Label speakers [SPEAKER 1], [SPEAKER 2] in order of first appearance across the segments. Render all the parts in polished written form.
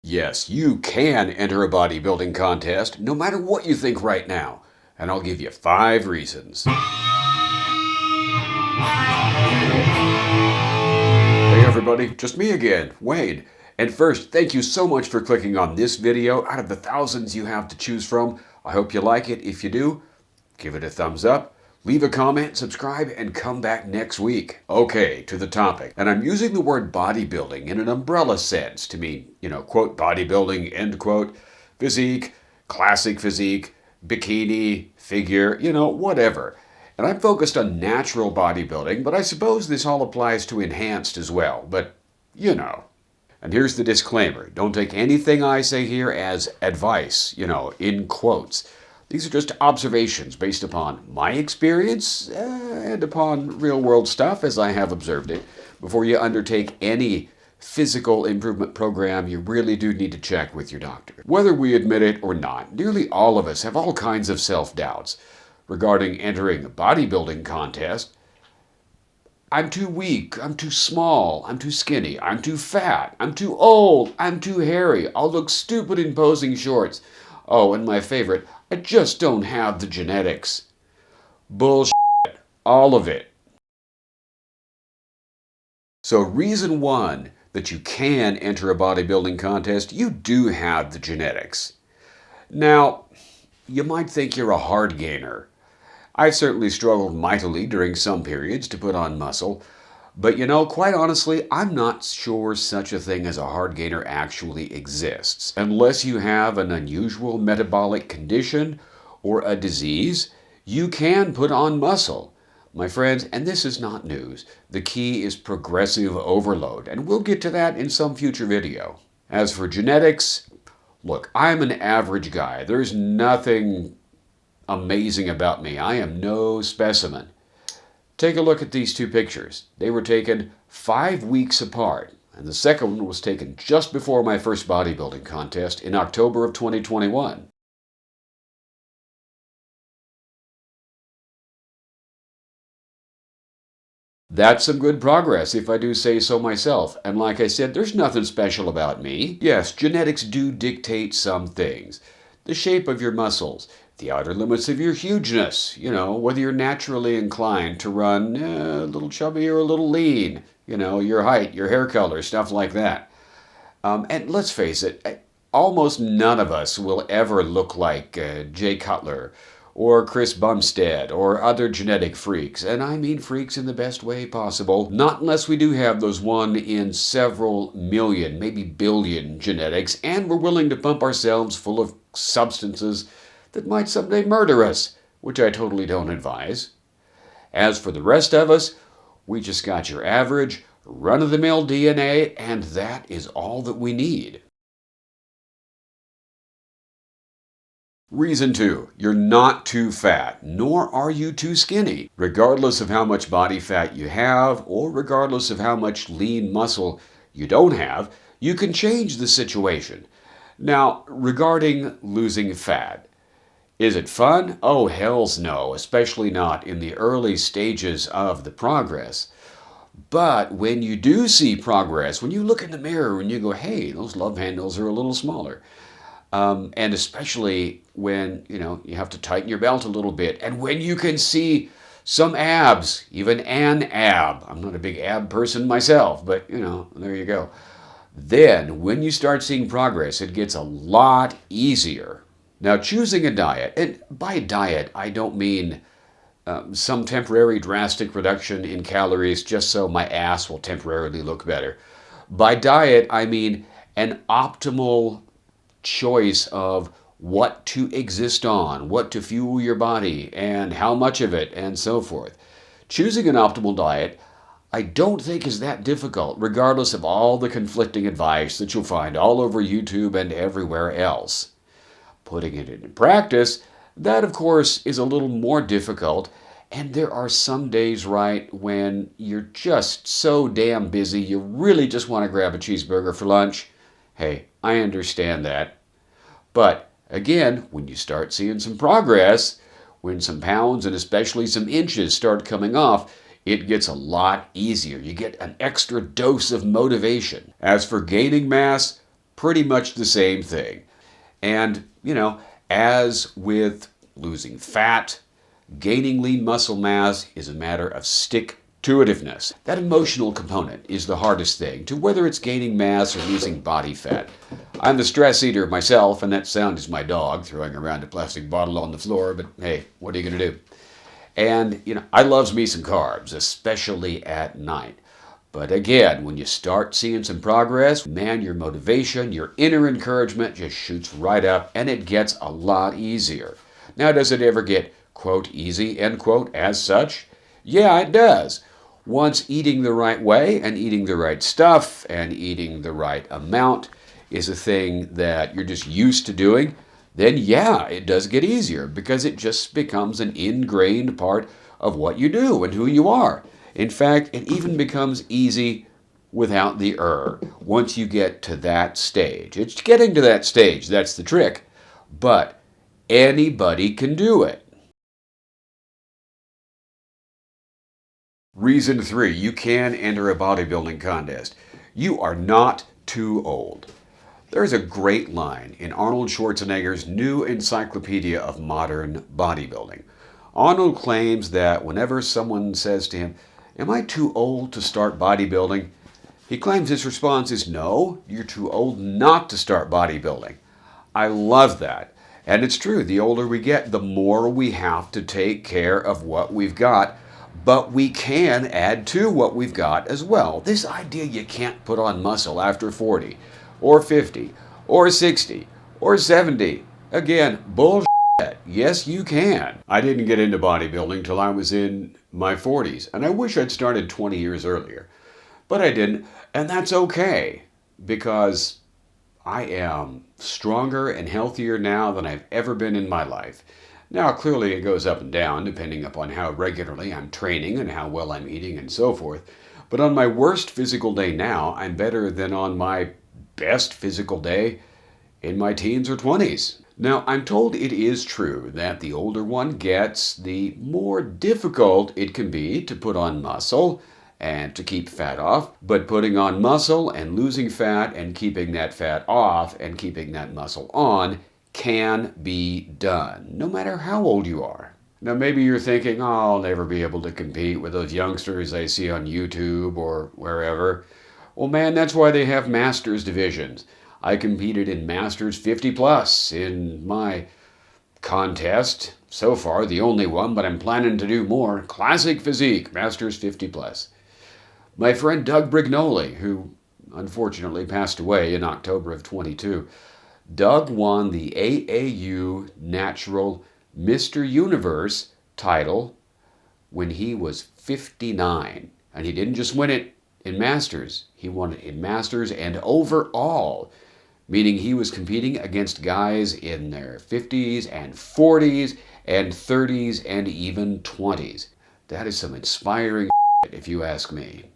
[SPEAKER 1] Yes, you can enter a bodybuilding contest no matter what you think right now, and I'll give you 5 reasons. Hey everybody, just me again, Wade. And first, thank you so much for clicking on this video out of the thousands you have to choose from. I hope you like it. If you do, give it a thumbs up, leave a comment, subscribe, and come back next week. Okay, to the topic. And I'm using the word bodybuilding in an umbrella sense to mean, quote, bodybuilding, end quote, physique, classic physique, bikini, figure, whatever. And I'm focused on natural bodybuilding, but I suppose this all applies to enhanced as well. But, And here's the disclaimer. Don't take anything I say here as advice, in quotes. These are just observations based upon my experience and upon real-world stuff as I have observed it. Before you undertake any physical improvement program, you really do need to check with your doctor. Whether we admit it or not, nearly all of us have all kinds of self-doubts regarding entering a bodybuilding contest. I'm too weak, I'm too small, I'm too skinny, I'm too fat, I'm too old, I'm too hairy, I'll look stupid in posing shorts. Oh, and my favorite, I just don't have the genetics. Bullshit. All of it. So reason 1 that you can enter a bodybuilding contest, you do have the genetics. Now, you might think you're a hard gainer. I've certainly struggled mightily during some periods to put on muscle, but quite honestly, I'm not sure such a thing as a hard gainer actually exists. Unless you have an unusual metabolic condition or a disease, you can put on muscle. My friends, and this is not news, the key is progressive overload, and we'll get to that in some future video. As for genetics, look, I'm an average guy. There's nothing amazing about me. I am no specimen. Take a look at these 2 pictures. They were taken 5 weeks apart, and the second one was taken just before my first bodybuilding contest in October of 2021. That's some good progress, if I do say so myself. And like I said, there's nothing special about me. Yes, genetics do dictate some things. The shape of your muscles, the outer limits of your hugeness, whether you're naturally inclined to run a little chubby or a little lean, your height, your hair color, stuff like that. And let's face it, almost none of us will ever look like Jay Cutler or Chris Bumstead or other genetic freaks. And I mean freaks in the best way possible. Not unless we do have those 1 in several million, maybe billion genetics, and we're willing to pump ourselves full of substances that might someday murder us, which I totally don't advise. As for the rest of us, we just got your average, run-of-the-mill DNA, and that is all that we need. Reason 2, you're not too fat, nor are you too skinny. Regardless of how much body fat you have, or regardless of how much lean muscle you don't have, you can change the situation. Now, regarding losing fat, is it fun? Oh, hells no, especially not in the early stages of the progress. But when you do see progress, when you look in the mirror and you go, hey, those love handles are a little smaller, and especially when, you have to tighten your belt a little bit, and when you can see some abs, even an ab. I'm not a big ab person myself, but, there you go. Then, when you start seeing progress, it gets a lot easier. Now, choosing a diet, and by diet, I don't mean some temporary drastic reduction in calories just so my ass will temporarily look better. By diet, I mean an optimal choice of what to exist on, what to fuel your body, and how much of it, and so forth. Choosing an optimal diet, I don't think is that difficult, regardless of all the conflicting advice that you'll find all over YouTube and everywhere else. Putting it into practice, that of course is a little more difficult, and there are some days, right, when you're just so damn busy you really just want to grab a cheeseburger for lunch. Hey, I understand that. But again, when you start seeing some progress, when some pounds and especially some inches start coming off, it gets a lot easier. You get an extra dose of motivation. As for gaining mass, pretty much the same thing. And, as with losing fat, gaining lean muscle mass is a matter of stick-to-itiveness. That emotional component is the hardest thing to whether it's gaining mass or losing body fat. I'm the stress eater myself, and that sound is my dog throwing around a plastic bottle on the floor, but hey, what are you going to do? And, I loves me some carbs, especially at night. But again, when you start seeing some progress, man, your motivation, your inner encouragement just shoots right up and it gets a lot easier. Now, does it ever get, quote, easy, end quote, as such? Yeah, it does. Once eating the right way and eating the right stuff and eating the right amount is a thing that you're just used to doing, then yeah, it does get easier because it just becomes an ingrained part of what you do and who you are. In fact, it even becomes easy without the once you get to that stage. It's getting to that stage, that's the trick. But anybody can do it. Reason 3, you can enter a bodybuilding contest. You are not too old. There's a great line in Arnold Schwarzenegger's new encyclopedia of modern bodybuilding. Arnold claims that whenever someone says to him, "Am I too old to start bodybuilding?" he claims his response is, "No, you're too old not to start bodybuilding." I love that. And it's true, the older we get, the more we have to take care of what we've got. But we can add to what we've got as well. This idea you can't put on muscle after 40, or 50, or 60, or 70. Again, bullshit. Yes, you can. I didn't get into bodybuilding till I was in my 40s, and I wish I'd started 20 years earlier. But I didn't, and that's okay, because I am stronger and healthier now than I've ever been in my life. Now, clearly it goes up and down depending upon how regularly I'm training and how well I'm eating and so forth. But on my worst physical day now, I'm better than on my best physical day in my teens or 20s. Now, I'm told it is true that the older one gets, the more difficult it can be to put on muscle and to keep fat off. But putting on muscle and losing fat and keeping that fat off and keeping that muscle on can be done, no matter how old you are. Now, maybe you're thinking, "Oh, I'll never be able to compete with those youngsters I see on YouTube or wherever." Well, man, that's why they have Masters divisions. I competed in Masters 50 plus in my contest. So far, the only one, but I'm planning to do more. Classic Physique, Masters 50 plus. My friend Doug Brignoli, who unfortunately passed away in October of 22, Doug won the AAU Natural Mr. Universe title when he was 59. And he didn't just win it in Masters, he won it in Masters and overall, meaning he was competing against guys in their 50s and 40s and 30s and even 20s. That is some inspiring if you ask me.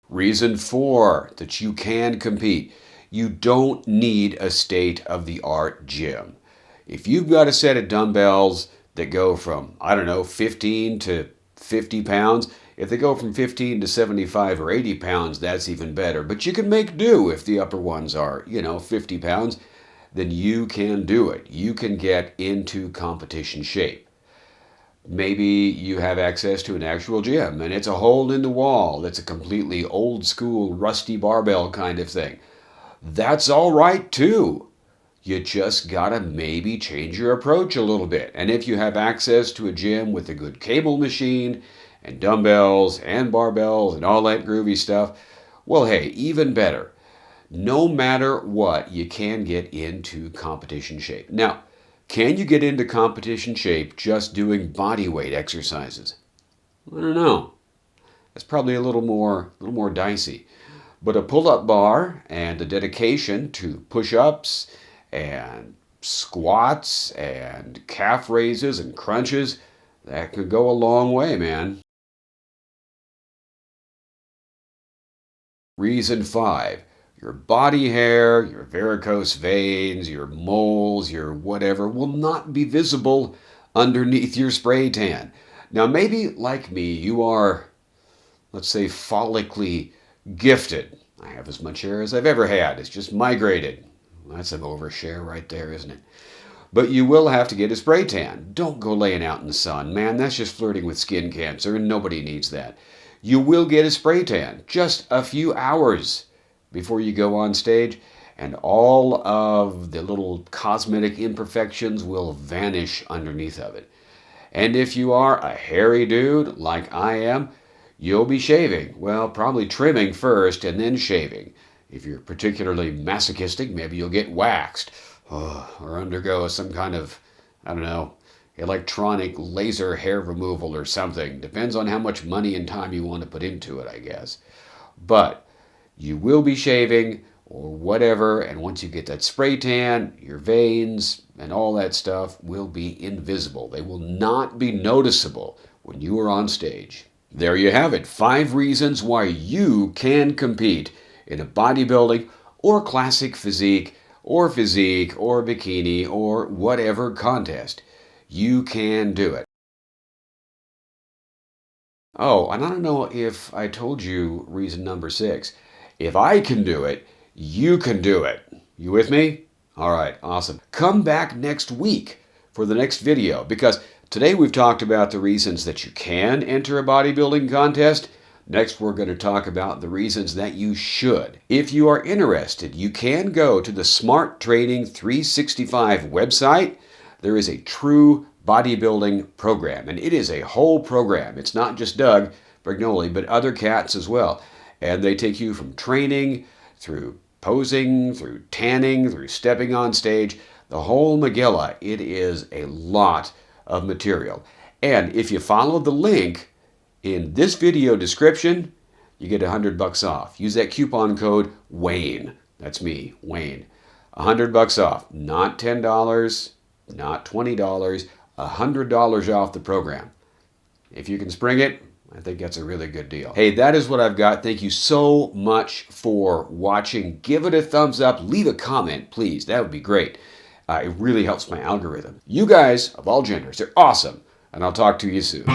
[SPEAKER 1] Reason 4 that you can compete. You don't need a state-of-the-art gym. If you've got a set of dumbbells that go from, 15 to 50 pounds, if they go from 15 to 75 or 80 pounds, that's even better. But you can make do if the upper ones are, 50 pounds, then you can do it. You can get into competition shape. Maybe you have access to an actual gym and it's a hole in the wall. It's a completely old school, rusty barbell kind of thing. That's all right too. You just gotta maybe change your approach a little bit. And if you have access to a gym with a good cable machine and dumbbells and barbells and all that groovy stuff, well, hey, even better. No matter what, you can get into competition shape. Now, can you get into competition shape just doing body weight exercises? I don't know. That's probably a little more dicey. But a pull-up bar and a dedication to push-ups and squats and calf raises and crunches, that could go a long way, man. Reason 5. Your body hair, your varicose veins, your moles, your whatever will not be visible underneath your spray tan. Now, maybe like me, you are, let's say, follically Gifted. I have as much hair as I've ever had. It's just migrated. That's an overshare right there, isn't it? But you will have to get a spray tan. Don't go laying out in the sun, man. That's just flirting with skin cancer, and nobody needs that. You will get a spray tan, just a few hours before you go on stage, and all of the little cosmetic imperfections will vanish underneath of it. And if you are a hairy dude like I am, you'll be shaving. Well, probably trimming first and then shaving. If you're particularly masochistic, maybe you'll get waxed or undergo some kind of, I don't know, electronic laser hair removal or something. Depends on how much money and time you want to put into it, I guess. But you will be shaving or whatever, and once you get that spray tan, your veins and all that stuff will be invisible. They will not be noticeable when you are on stage. There you have it. 5 reasons why you can compete in a bodybuilding or classic physique or bikini or whatever contest. You can do it. Oh, and I don't know if I told you reason number 6. If I can do it, you can do it. You with me? All right, awesome. Come back next week for the next video, because today we've talked about the reasons that you can enter a bodybuilding contest. Next, we're going to talk about the reasons that you should. If you are interested, you can go to the Smart Training 365 website. There is a true bodybuilding program, and it is a whole program. It's not just Doug Brignoli, but other cats as well. And they take you from training through posing, through tanning, through stepping on stage, the whole Megillah. It is a lot of material. And if you follow the link in this video description, you get $100 off. Use that coupon code WAYNE. That's me, Wayne. $100 off. Not $10, not $20, $100 off the program. If you can spring it, I think that's a really good deal. Hey, that is what I've got. Thank you so much for watching. Give it a thumbs up. Leave a comment, please. That would be great. It really helps my algorithm. You guys of all genders are awesome, and I'll talk to you soon.